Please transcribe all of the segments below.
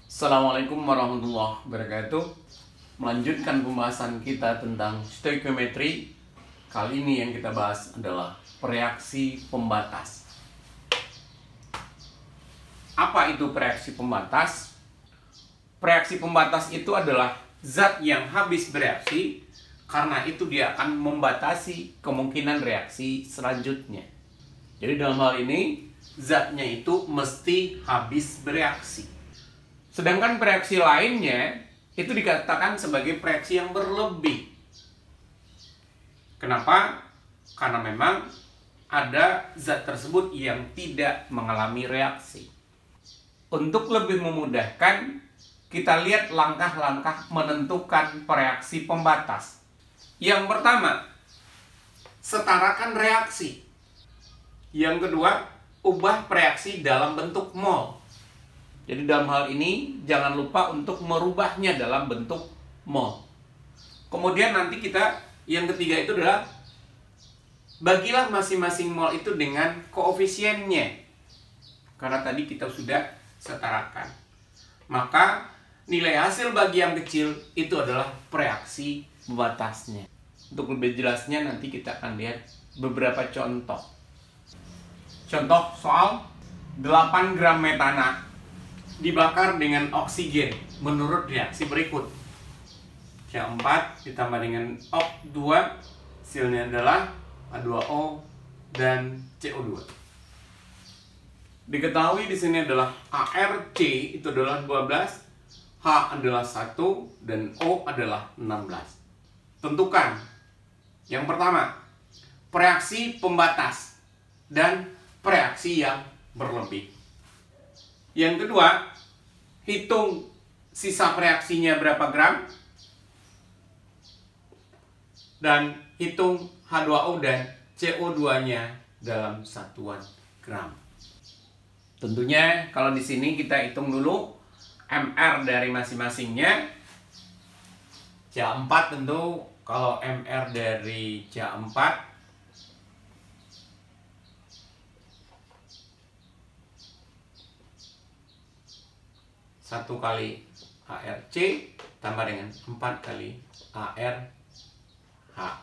Assalamualaikum warahmatullahi wabarakatuh. Melanjutkan pembahasan kita tentang stoikiometri. Kali ini yang kita bahas adalah reaksi pembatas. Apa itu reaksi pembatas? Reaksi pembatas itu adalah zat yang habis bereaksi, karena itu dia akan membatasi kemungkinan reaksi selanjutnya. Jadi dalam hal ini zatnya itu mesti habis bereaksi. Sedangkan reaksi lainnya itu dikatakan sebagai reaksi yang berlebih. Kenapa? Karena memang ada zat tersebut yang tidak mengalami reaksi. Untuk lebih memudahkan, kita lihat langkah-langkah menentukan reaksi pembatas. Yang pertama, setarakan reaksi. Yang kedua, ubah reaksi dalam bentuk mol. Jadi dalam hal ini jangan lupa untuk merubahnya dalam bentuk mol. Kemudian nanti yang ketiga itu adalah bagilah masing-masing mol itu dengan koefisiennya. Karena tadi kita sudah setarakan. Maka nilai hasil bagi yang kecil itu adalah reaksi pembatasnya. Untuk lebih jelasnya nanti kita akan lihat beberapa contoh. Contoh soal 8 gram metana dibakar dengan oksigen menurut reaksi berikut. C4 ditambah dengan O2, hasilnya adalah H2O dan CO2. Diketahui di sini adalah ARC itu adalah 12, H adalah 1 dan O adalah 16. Tentukan. Yang pertama, reaksi pembatas dan reaksi yang berlebih. Yang kedua, hitung sisa reaksinya berapa gram dan hitung H2O dan CO2-nya dalam satuan gram. Tentunya kalau di sini kita hitung dulu MR dari masing-masingnya. C4 tentu kalau MR dari C4 1 kali ARC tambah dengan 4 kali ARH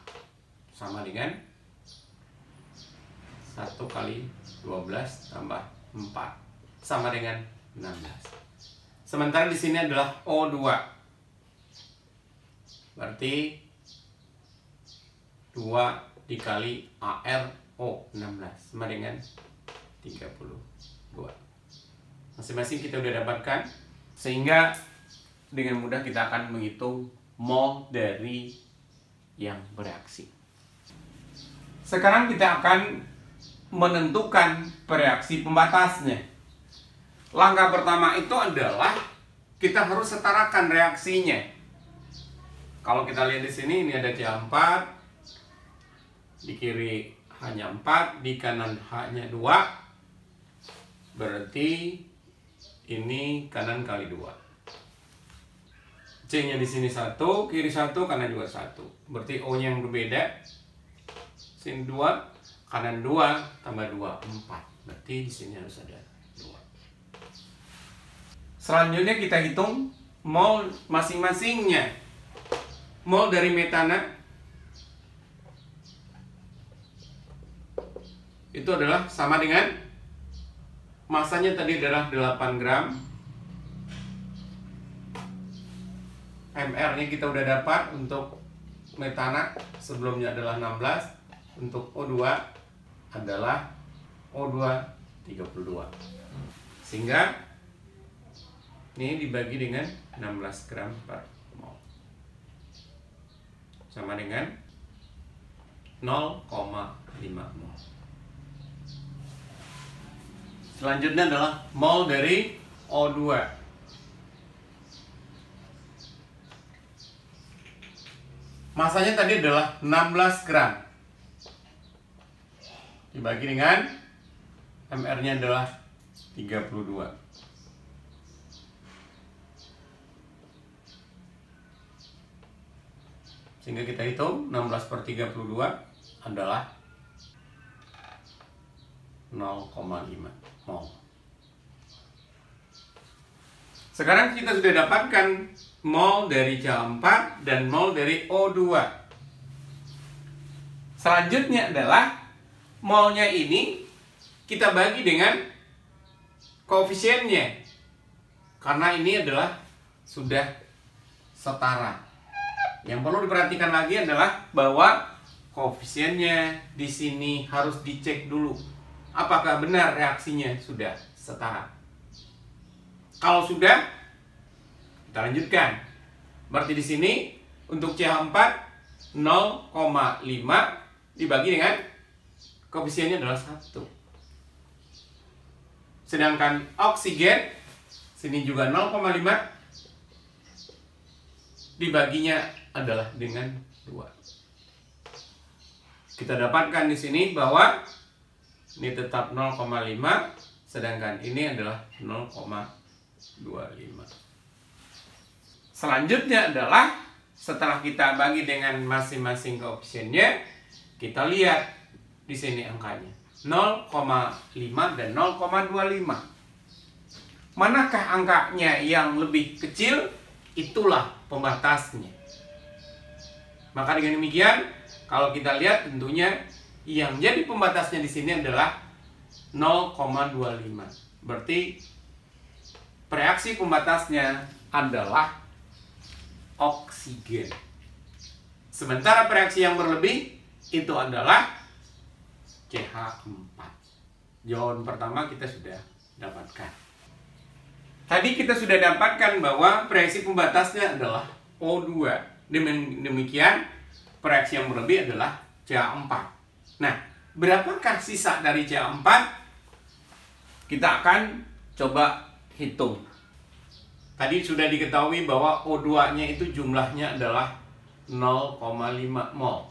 sama dengan 1 kali 12 tambah 4 sama dengan 16. Sementara di sini adalah O2. Berarti 2 dikali ARO 16 sama dengan 32. Masing-masing kita udah dapatkan. Sehingga dengan mudah kita akan menghitung mol dari yang bereaksi. Sekarang kita akan menentukan reaksi pembatasnya. Langkah pertama itu adalah kita harus setarakan reaksinya. Kalau kita lihat di sini, ini ada C4, di kiri hanya 4, di kanan hanya 2. Berarti ini kanan kali 2. C-nya di sini 1, kiri 1, kanan juga 1. Berarti O-nya yang berbeda. Sini 2, kanan 2, tambah 2, 4. Berarti di sini harus ada 2. Selanjutnya kita hitung mol masing-masingnya. Mol dari metana itu adalah sama dengan masanya tadi adalah 8 gram. MR-nya kita udah dapat untuk metana, sebelumnya adalah 16. Untuk O2 adalah O2 32. Sehingga ini dibagi dengan 16 gram per mol. Sama dengan 0,5 mol. Selanjutnya adalah mol dari O2. Masanya tadi adalah 16 gram. Dibagi dengan MR-nya adalah 32. Sehingga kita hitung 16 per 32 adalah 0,5 mol. Sekarang kita sudah dapatkan mol dari CH4 dan mol dari O2. Selanjutnya adalah molnya ini kita bagi dengan koefisiennya. Karena ini adalah sudah setara. Yang perlu diperhatikan lagi adalah bahwa koefisiennya di sini harus dicek dulu. Apakah benar reaksinya sudah setara? Kalau sudah, kita lanjutkan. Berarti di sini untuk CH4 0,5 dibagi dengan koefisiennya adalah 1. Sedangkan oksigen sini juga 0,5 dibaginya adalah dengan 2. Kita dapatkan di sini bahwa ini tetap 0,5 sedangkan ini adalah 0,25. Selanjutnya adalah setelah kita bagi dengan masing-masing koefisiennya, kita lihat di sini angkanya 0,5 dan 0,25. Manakah angkanya yang lebih kecil? Itulah pembatasnya. Maka dengan demikian, kalau kita lihat tentunya yang jadi pembatasnya di sini adalah 0,25. Berarti reaksi pembatasnya adalah oksigen. Sementara reaksi yang berlebih itu adalah CH4. Jawaban pertama kita sudah dapatkan. Tadi kita sudah dapatkan bahwa reaksi pembatasnya adalah O2. Demikian, reaksi yang berlebih adalah CH4. Nah, berapakah sisa dari CH4? Kita akan coba hitung. Tadi sudah diketahui bahwa O2-nya itu jumlahnya adalah 0,5 mol.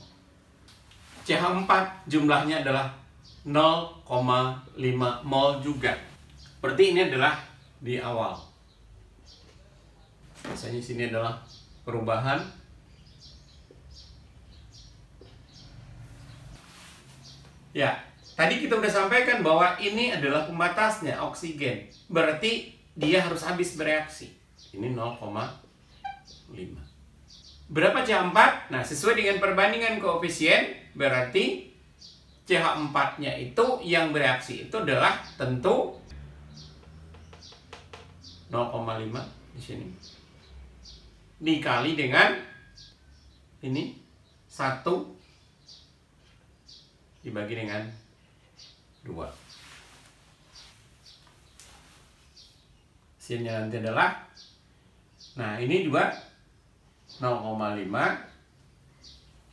CH4 jumlahnya adalah 0,5 mol juga. Berarti ini adalah di awal. Biasanya sini adalah perubahan. Ya, tadi kita sudah sampaikan bahwa ini adalah pembatasnya, oksigen. Berarti dia harus habis bereaksi. Ini 0,5. Berapa CH4? Nah, sesuai dengan perbandingan koefisien, berarti CH4-nya itu yang bereaksi itu adalah tentu 0,5 di sini. Dikali dengan ini 1 dibagi dengan 2. Hasilnya nanti adalah, nah ini juga 0,5.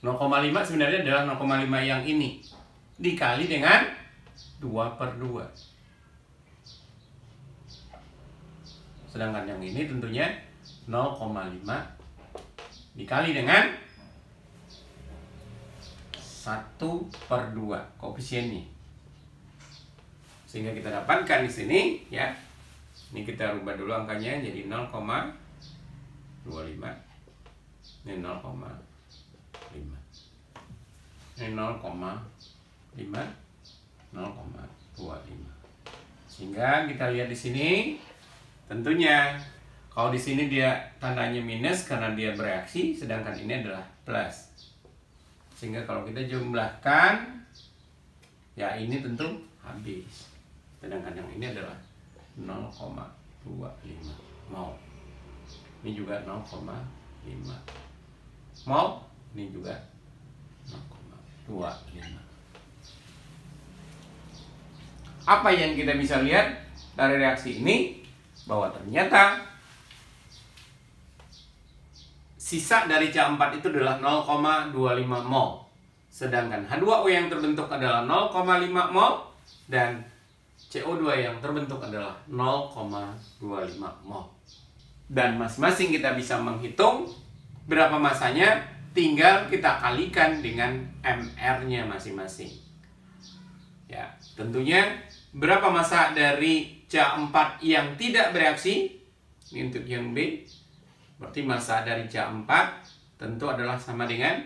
0,5 sebenarnya adalah 0,5 yang ini dikali dengan 2/2. Sedangkan yang ini tentunya 0,5 dikali dengan 1/2 koefisiennya. Sehingga kita dapatkan di sini ya. Ini kita rubah dulu angkanya jadi 0,25. Ini 0,5. Ini 0,5, 0,25. Sehingga kita lihat di sini, tentunya kalau di sini dia tandanya minus karena dia bereaksi, sedangkan ini adalah plus. Sehingga kalau kita jumlahkan, ya ini tentu habis. Sedangkan yang ini adalah 0,25 mol. Ini juga 0,5 mol. Ini juga 0,25. Apa yang kita bisa lihat dari reaksi ini? Bahwa ternyata sisa dari CH4 itu adalah 0,25 mol. Sedangkan H2O yang terbentuk adalah 0,5 mol dan CO2 yang terbentuk adalah 0,25 mol. Dan masing-masing kita bisa menghitung berapa masanya, tinggal kita kalikan dengan MR-nya masing-masing. Ya, tentunya berapa massa dari CH4 yang tidak bereaksi? Ini untuk yang B. Berarti massa dari CH4 tentu adalah sama dengan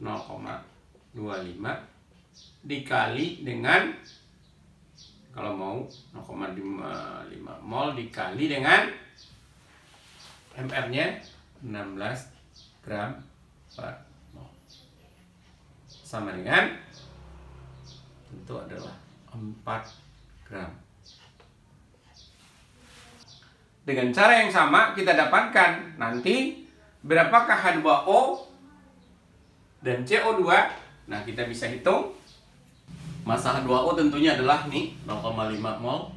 0,25 dikali dengan, kalau mau 0,5 mol dikali dengan MR-nya 16 gram per mol. Sama dengan tentu adalah 4 gram. Dengan cara yang sama kita dapatkan nanti berapakah H2O dan CO2. Nah, kita bisa hitung. Massa H2O tentunya adalah nih 0,5 mol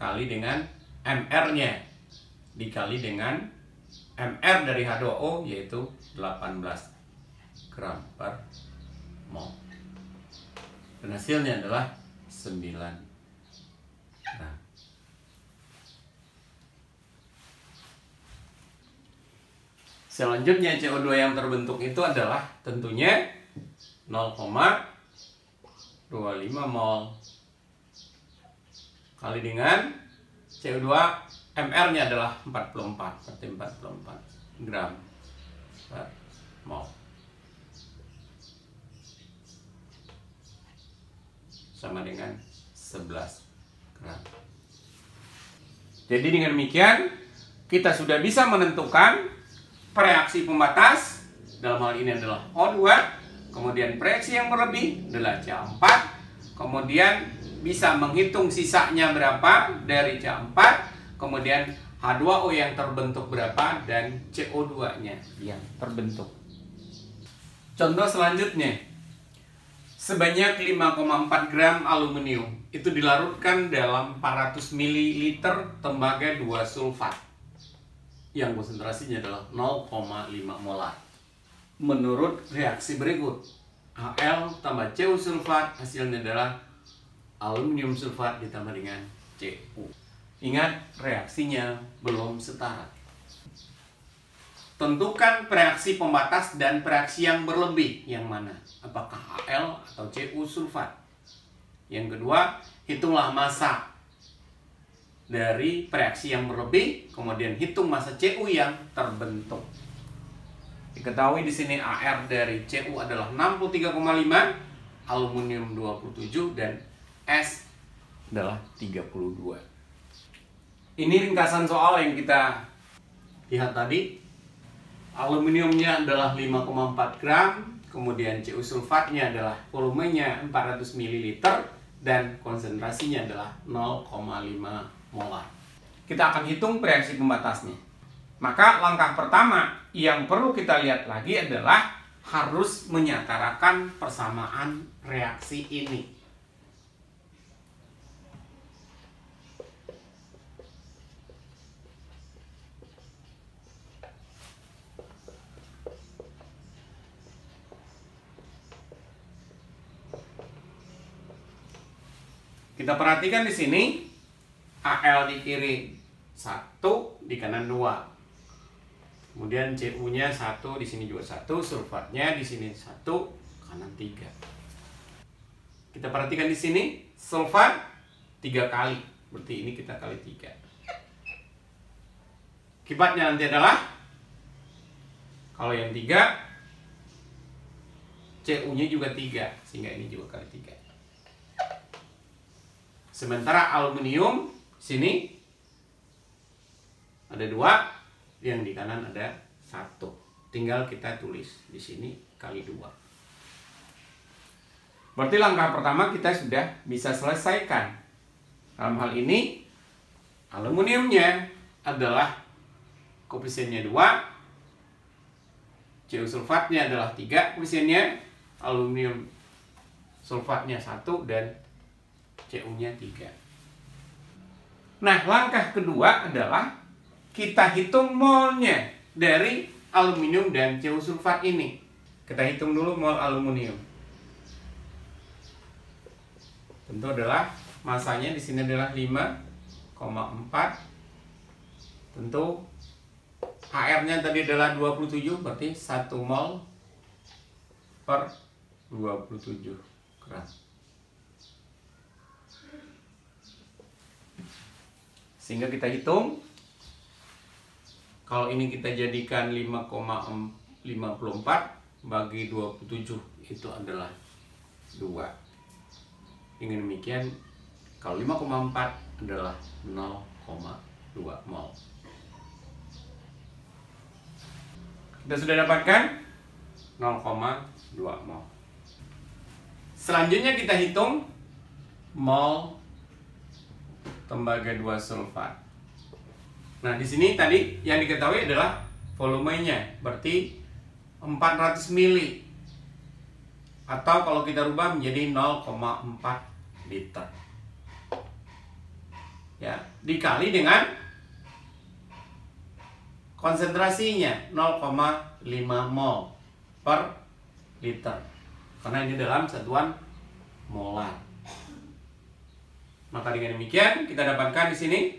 kali dengan MR-nya dikali dengan MR dari H2O yaitu 18 gram per mol. Dan hasilnya adalah 9 gram. Selanjutnya CO2 yang terbentuk itu adalah tentunya 0,25 mol kali dengan CO2 MR-nya adalah 44, berarti 44 gram per mol. Sama dengan 11 gram. Jadi dengan demikian kita sudah bisa menentukan reaksi pembatas, dalam hal ini adalah O2, kemudian reaksi yang berlebih adalah CH4, kemudian bisa menghitung sisanya berapa dari CH4, kemudian H2O yang terbentuk berapa, dan CO2-nya yang terbentuk. Contoh selanjutnya, sebanyak 5,4 gram aluminium itu dilarutkan dalam 400 ml tembaga 2 sulfat yang konsentrasinya adalah 0,5 molar. Menurut reaksi berikut, Al tambah Cu sulfat hasilnya adalah aluminium sulfat ditambah dengan Cu. Ingat, reaksinya belum setara. Tentukan reaksi pembatas dan reaksi yang berlebih yang mana? Apakah Al atau Cu sulfat? Yang kedua, hitunglah massa dari reaksi yang berlebih, kemudian hitung massa Cu yang terbentuk. Diketahui di sini AR dari Cu adalah 63,5, aluminium 27 dan S adalah 32. Ini ringkasan soal yang kita lihat tadi. Aluminiumnya adalah 5,4 gram, kemudian Cu sulfatnya adalah volumenya 400 ml dan konsentrasinya adalah 0,5 molar. Kita akan hitung reaksi pembatasnya. Maka langkah pertama yang perlu kita lihat lagi adalah harus menyatarakan persamaan reaksi ini. Kita perhatikan di sini Al di kiri 1, di kanan 2. Kemudian Cu-nya 1, di sini juga 1, sulfatnya di sini 1, kanan 3. Kita perhatikan di sini sulfat 3 kali, berarti ini kita kali 3. Akibatnya nanti adalah kalau yang 3 Cu-nya juga 3, sehingga ini juga kali 3. Sementara aluminium sini ada 2, yang di kanan ada 1. Tinggal kita tulis di sini kali 2. Berarti langkah pertama kita sudah bisa selesaikan. Dalam hal ini aluminiumnya adalah koefisiennya 2, Cu sulfatnya adalah 3 koefisiennya, aluminium sulfatnya 1 dan Cu-nya 3. Nah, langkah kedua adalah kita hitung molnya dari aluminium dan Cu sulfat ini. Kita hitung dulu mol aluminium. Tentu adalah masanya di sini adalah 5,4. Tentu HR-nya tadi adalah 27, berarti 1 mol per 27 gram. Sehingga kita hitung, kalau ini kita jadikan 5,54 bagi 27 itu adalah 2. Dengan demikian, kalau 5,4 adalah 0,5 0,2 mol. Kita sudah dapatkan 0,2 mol. Selanjutnya kita hitung mol tembaga 2 sulfat. Nah, di sini tadi yang diketahui adalah volumenya, berarti 400 mili. Atau kalau kita rubah menjadi 0,4 liter. Ya, dikali dengan konsentrasinya 0,5 mol per liter. Karena ini dalam satuan molar. Maka dengan demikian kita dapatkan di sini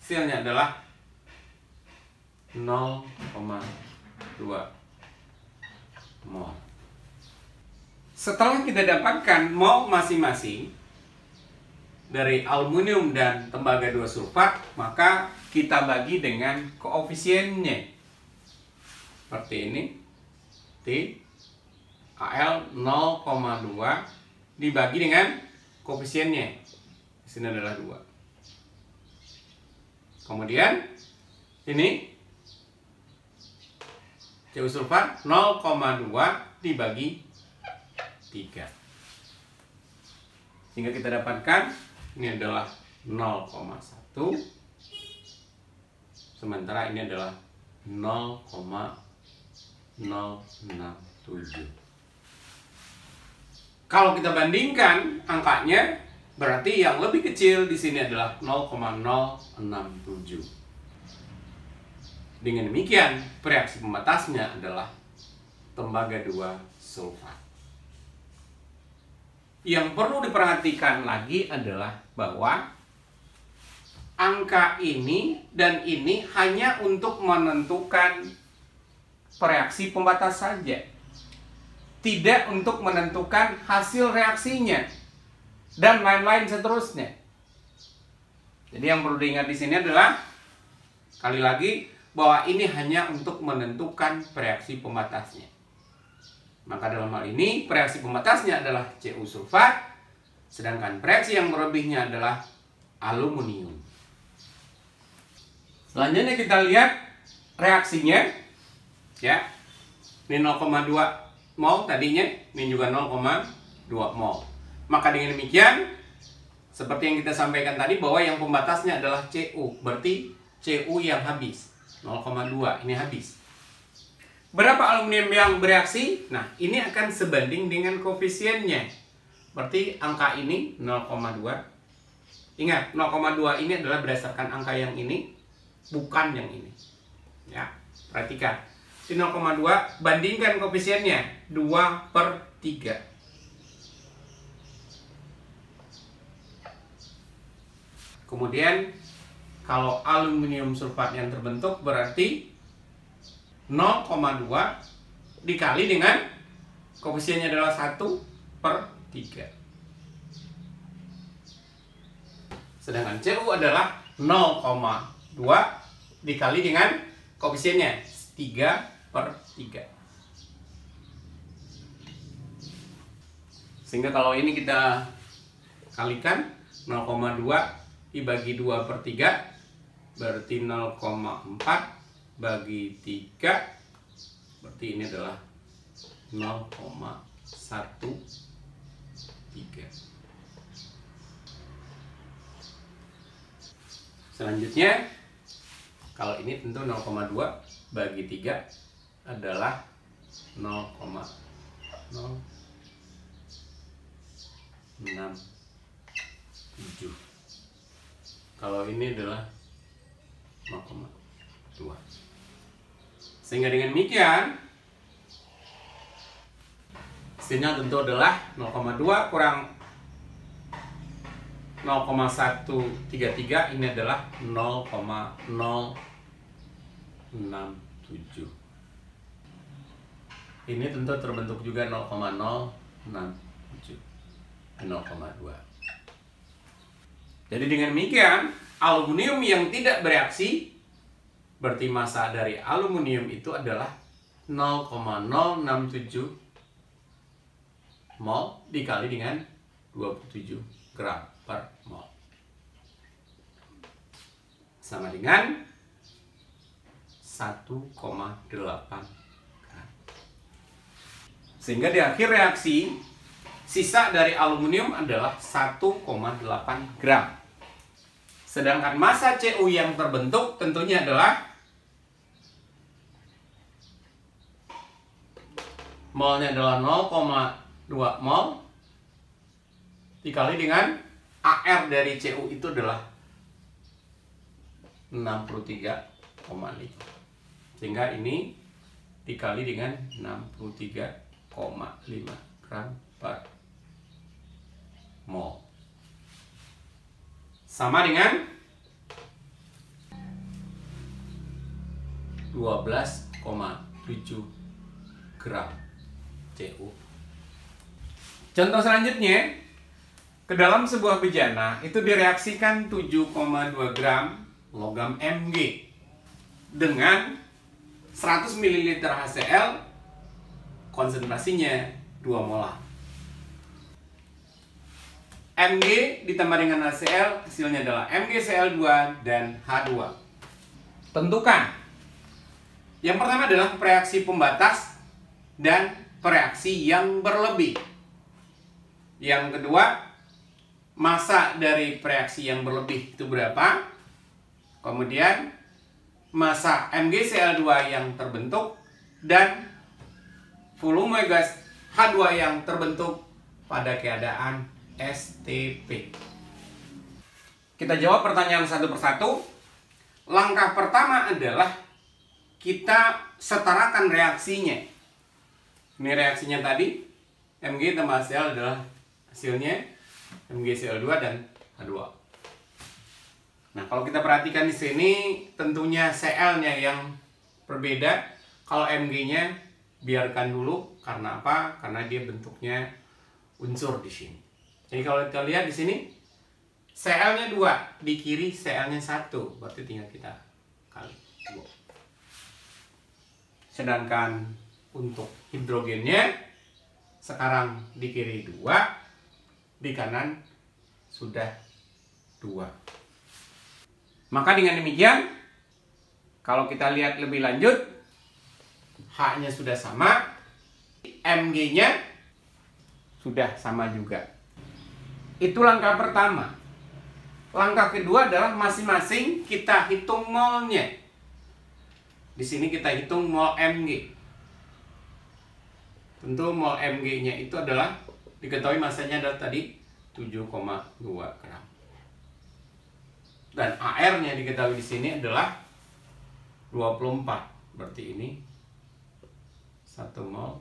hasilnya adalah 0,2 mol. Setelah kita dapatkan mol masing-masing dari aluminium dan tembaga 2 sulfat, maka kita bagi dengan koefisiennya. Seperti ini. T Al 0,2 dibagi dengan koefisiennya. Di sini adalah 2. Kemudian ini Cu sulfat 0,2 dibagi 3. Sehingga kita dapatkan ini adalah 0,1, sementara ini adalah 0,067. Kalau kita bandingkan angkanya, berarti yang lebih kecil di sini adalah 0,067. Dengan demikian, reaksi pembatasnya adalah tembaga 2 sulfat. Yang perlu diperhatikan lagi adalah bahwa angka ini dan ini hanya untuk menentukan reaksi pembatas saja, tidak untuk menentukan hasil reaksinya dan lain-lain seterusnya. Jadi yang perlu diingat di sini adalah sekali lagi bahwa ini hanya untuk menentukan reaksi pembatasnya. Maka dalam hal ini reaksi pembatasnya adalah Cu sulfat, sedangkan reaksi yang berlebihnya adalah aluminium. Selanjutnya kita lihat reaksinya, ya. Ini 0,2 mol tadinya, ini juga 0,2 mol. Maka dengan demikian, seperti yang kita sampaikan tadi bahwa yang pembatasnya adalah Cu, berarti Cu yang habis 0,2 ini habis. Berapa aluminium yang bereaksi? Nah, ini akan sebanding dengan koefisiennya. Berarti angka ini 0,2. Ingat, 0,2 ini adalah berdasarkan angka yang ini, bukan yang ini. Ya, perhatikan. Di 0,2 bandingkan koefisiennya 2/3. Kemudian kalau aluminium sulfat yang terbentuk berarti 0,2 dikali dengan koefisiennya adalah 1/3. Sedangkan Cu adalah 0,2 dikali dengan koefisiennya 3/3. Sehingga kalau ini kita kalikan 0,2 dibagi 2/3 berarti 0,4 bagi 3, berarti ini adalah 0,13. Selanjutnya, kalau ini tentu 0,2 bagi 3 adalah 0,067. Kalau ini adalah 0,2. Sehingga dengan demikian hasilnya tentu adalah 0,2 kurang 0,133, ini adalah 0,067. Ini tentu terbentuk juga 0,067, 0,2. Jadi dengan demikian aluminium yang tidak bereaksi berarti massa dari aluminium itu adalah 0,067 mol dikali dengan 27 gram per mol. sama dengan 1,8 gram. Sehingga di akhir reaksi, sisa dari aluminium adalah 1,8 gram. Sedangkan massa Cu yang terbentuk tentunya adalah molnya adalah 0,2 mol dikali dengan AR dari Cu itu adalah 63,5. Sehingga ini dikali dengan 63,5 gram per mol. Sama dengan 12,7 gram Cu. Contoh selanjutnya, ke dalam sebuah bejana itu direaksikan 7,2 gram logam Mg dengan 100 ml HCl, konsentrasinya 2 molar. Mg ditambah dengan HCl, hasilnya adalah MgCl2 dan H2. Tentukan. Yang pertama adalah reaksi pembatas dan reaksi yang berlebih. Yang kedua, massa dari reaksi yang berlebih itu berapa? Kemudian massa MgCl2 yang terbentuk dan volume gas H2 yang terbentuk pada keadaan STP. Kita jawab pertanyaan satu persatu. Langkah pertama adalah kita setarakan reaksinya. Ini reaksinya tadi, Mg tambah HCl adalah hasilnya MgCl2 dan H2. Nah, kalau kita perhatikan di sini, tentunya Cl-nya yang berbeda. Kalau Mg-nya biarkan dulu, karena apa? Karena dia bentuknya unsur di sini. Jadi kalau kita lihat di sini, Cl-nya 2, di kiri Cl-nya 1, berarti tinggal kita kali 2. Sedangkan untuk hidrogennya sekarang di kiri 2, di kanan sudah 2. Maka dengan demikian, kalau kita lihat lebih lanjut, H-nya sudah sama, Mg-nya sudah sama juga. Itu langkah pertama. Langkah kedua adalah masing-masing kita hitung molnya. Di sini kita hitung mol Mg. Tentu mol Mg-nya itu adalah, diketahui masanya adalah tadi 7,2 gram. Dan AR-nya diketahui di sini adalah 24. Berarti ini 1 mol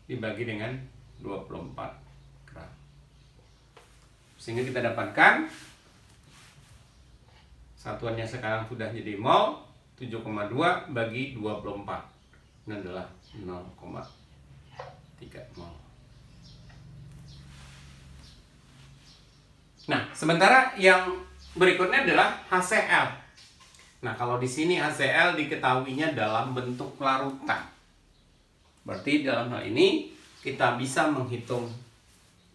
dibagi dengan 24 gram. Sehingga kita dapatkan satuannya sekarang sudah jadi mol, 7,2 bagi 24. Ini adalah 0,3 mol. Nah, sementara yang berikutnya adalah HCl. Nah, kalau di sini HCl diketahuinya dalam bentuk larutan. Berarti dalam hal ini kita bisa menghitung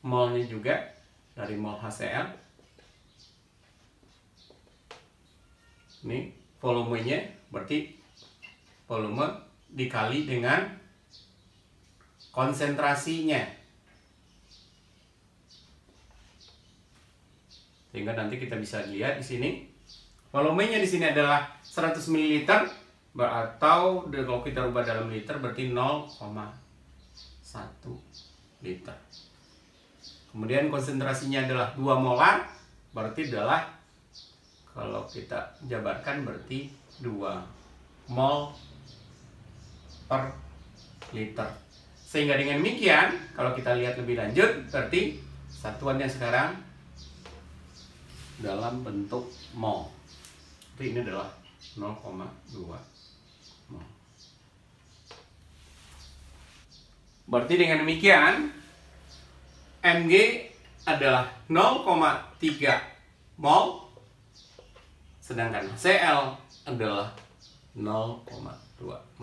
molnya juga dari mol HCl. Ini volumenya, berarti volume dikali dengan konsentrasinya. Sehingga nanti kita bisa lihat di sini volumenya di sini adalah 100 ml, atau kalau kita rubah dalam liter berarti 0,1 liter. Kemudian konsentrasinya adalah 2 molar, berarti adalah kalau kita jabarkan berarti 2 mol per liter. Sehingga dengan demikian, kalau kita lihat lebih lanjut, berarti satuannya sekarang dalam bentuk mol. Jadi ini adalah 0,2 mol. Berarti dengan demikian, Mg adalah 0,3 mol, sedangkan Cl adalah 0,2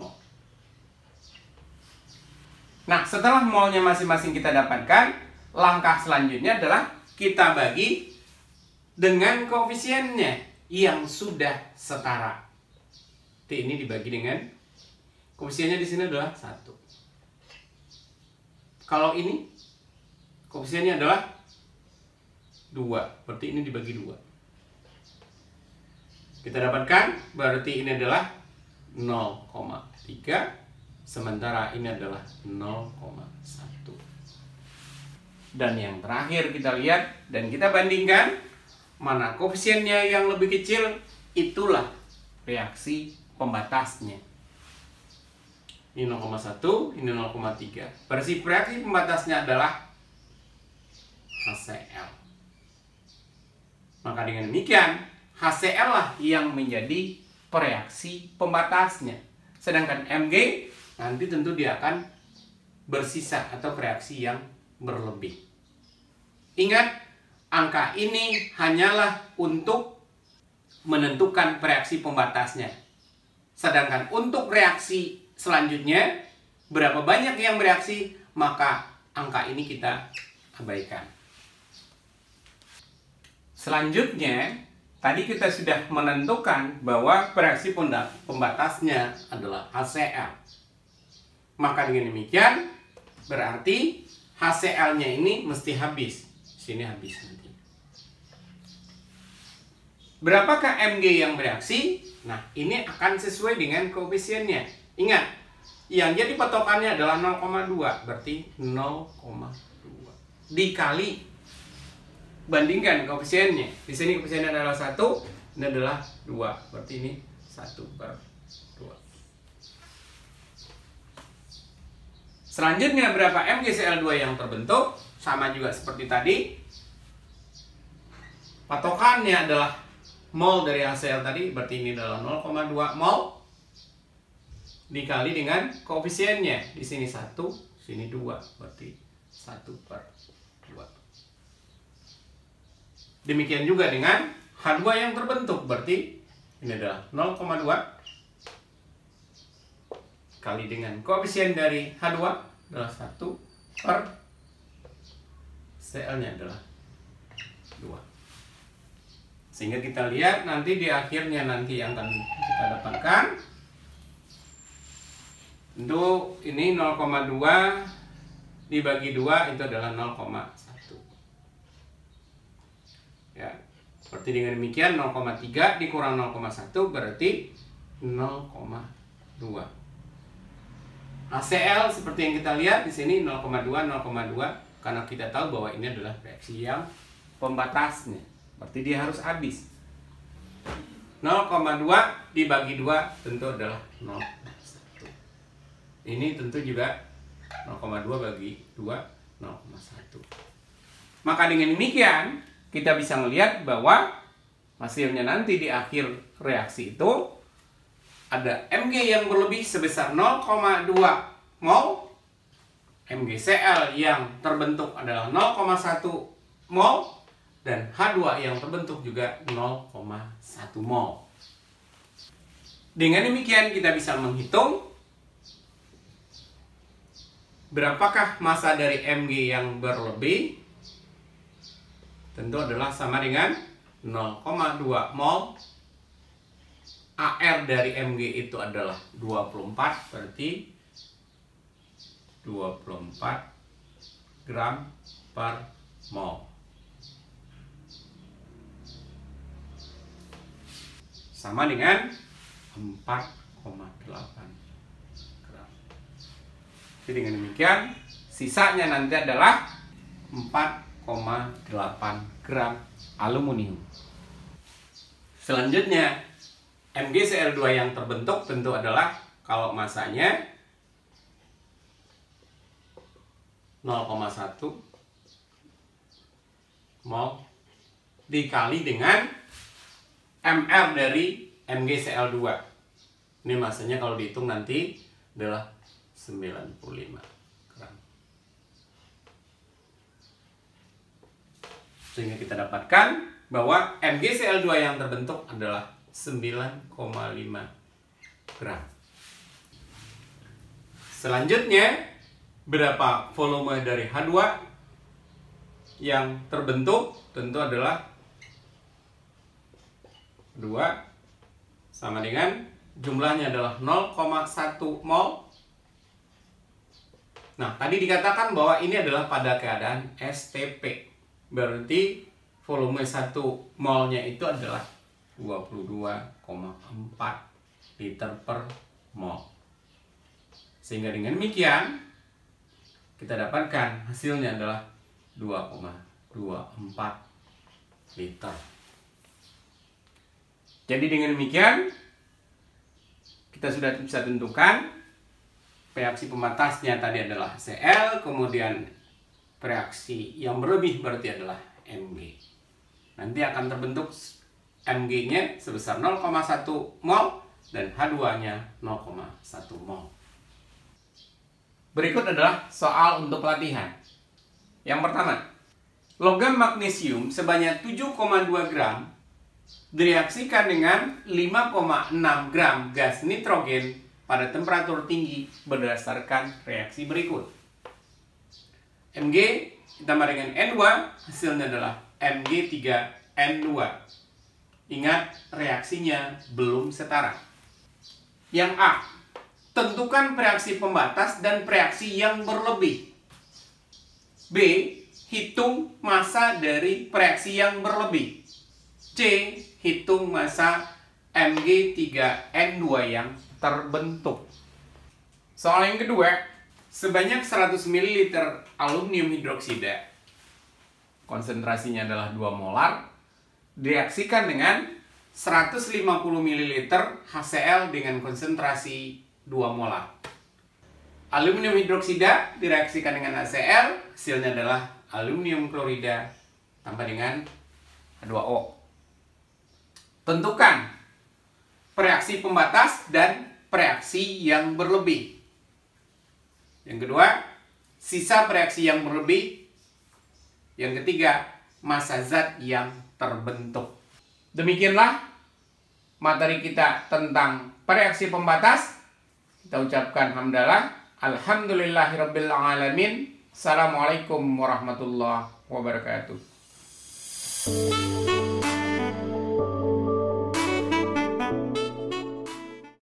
mol. Nah, setelah molnya masing-masing kita dapatkan, langkah selanjutnya adalah kita bagi dengan koefisiennya. yang sudah setara. T ini dibagi dengan koefisiennya di sini adalah 1. Kalau ini koefisiennya adalah 2, berarti ini dibagi 2. Kita dapatkan berarti ini adalah 0,3, sementara ini adalah 0,1. Dan yang terakhir kita lihat dan kita bandingkan mana koefisiennya yang lebih kecil, itulah reaksi pembatasnya. Ini 0,1, ini 0,3. Reaksi pembatasnya adalah HCl. Maka dengan demikian, HCl lah yang menjadi reaksi pembatasnya. Sedangkan Mg nanti tentu dia akan bersisa atau reaksi yang berlebih. Ingat, angka ini hanyalah untuk menentukan reaksi pembatasnya. Sedangkan untuk reaksi selanjutnya, berapa banyak yang bereaksi, maka angka ini kita abaikan. Selanjutnya, tadi kita sudah menentukan bahwa reaksi pembatasnya adalah HCl. Maka dengan demikian, berarti HCl-nya ini mesti habis. Sini habis nanti. Berapakah Mg yang bereaksi? Nah, ini akan sesuai dengan koefisiennya. Ingat, yang jadi patokannya adalah 0,2, berarti 0,2 dikali, bandingkan koefisiennya. Di sini koefisiennya adalah 1, ini adalah 2, berarti ini 1/2. Selanjutnya berapa MgCl2 yang terbentuk? Sama juga seperti tadi. Patokannya adalah mol dari HCl tadi, berarti ini adalah 0,2 mol dikali dengan koefisiennya. Di sini 1, sini 2, berarti 1/2. Demikian juga dengan H2 yang terbentuk, berarti ini adalah 0,2 kali dengan koefisien dari H2 adalah 1/, Cl-nya adalah 2. Sehingga kita lihat nanti di akhirnya nanti yang akan kita dapatkan, tentu ini 0,2 dibagi 2 itu adalah 0,1. Ya, seperti dengan demikian 0,3 dikurang 0,1 berarti 0,2. HCl seperti yang kita lihat di sini 0,2 karena kita tahu bahwa ini adalah reaksi yang pembatasnya. Berarti dia harus habis. 0,2 dibagi 2 tentu adalah 0,1. Ini tentu juga 0,2 bagi 2, 0,1. Maka dengan demikian, kita bisa melihat bahwa hasilnya nanti di akhir reaksi itu ada Mg yang berlebih sebesar 0,2 mol, MgCl yang terbentuk adalah 0,1 mol, dan H2 yang terbentuk juga 0,1 mol. Dengan demikian kita bisa menghitung berapakah massa dari Mg yang berlebih. Tentu adalah sama dengan 0,2 mol. AR dari Mg itu adalah 24, berarti 24 gram per mol. Sama dengan 4,8 gram. Jadi dengan demikian, sisanya nanti adalah 4,8 gram aluminium. Selanjutnya, MgCl2 yang terbentuk tentu adalah kalau masanya 0,1 mol dikali dengan Mr dari MgCl2. Ini masanya kalau dihitung nanti adalah 95 gram. Sehingga kita dapatkan bahwa MgCl2 yang terbentuk adalah 9,5 gram. Selanjutnya, berapa volume dari H2 yang terbentuk? Tentu adalah 2 sama dengan jumlahnya adalah 0,1 mol. Nah, tadi dikatakan bahwa ini adalah pada keadaan STP. Berarti volume 1 molnya itu adalah 22,4 liter per mol. Sehingga dengan demikian kita dapatkan hasilnya adalah 2,24 liter. Jadi dengan demikian kita sudah bisa tentukan reaksi pembatasnya tadi adalah HCl, kemudian reaksi yang berlebih berarti adalah Mg. Nanti akan terbentuk Mg-nya sebesar 0,1 mol dan H2-nya 0,1 mol. Berikut adalah soal untuk latihan. Yang pertama, logam magnesium sebanyak 7,2 gram direaksikan dengan 5,6 gram gas nitrogen pada temperatur tinggi berdasarkan reaksi berikut. Mg ditambah dengan N2, hasilnya adalah Mg3N2. Ingat, reaksinya belum setara. Yang A, tentukan reaksi pembatas dan reaksi yang berlebih. B, hitung massa dari reaksi yang berlebih. C, hitung massa Mg3N2 yang terbentuk. Soal yang kedua, sebanyak 100 ml aluminium hidroksida, konsentrasinya adalah 2 molar, direaksikan dengan 150 ml HCl dengan konsentrasi 2 molar. Aluminium hidroksida direaksikan dengan HCl, hasilnya adalah aluminium klorida tambah dengan H2O. Tentukan reaksi pembatas dan reaksi yang berlebih. Yang kedua, sisa reaksi yang berlebih. Yang ketiga, massa zat yang terbentuk. Demikianlah materi kita tentang reaksi pembatas. Kita ucapkan hamdalah. Alhamdulillahirabbil alamin. Assalamualaikum warahmatullahi wabarakatuh.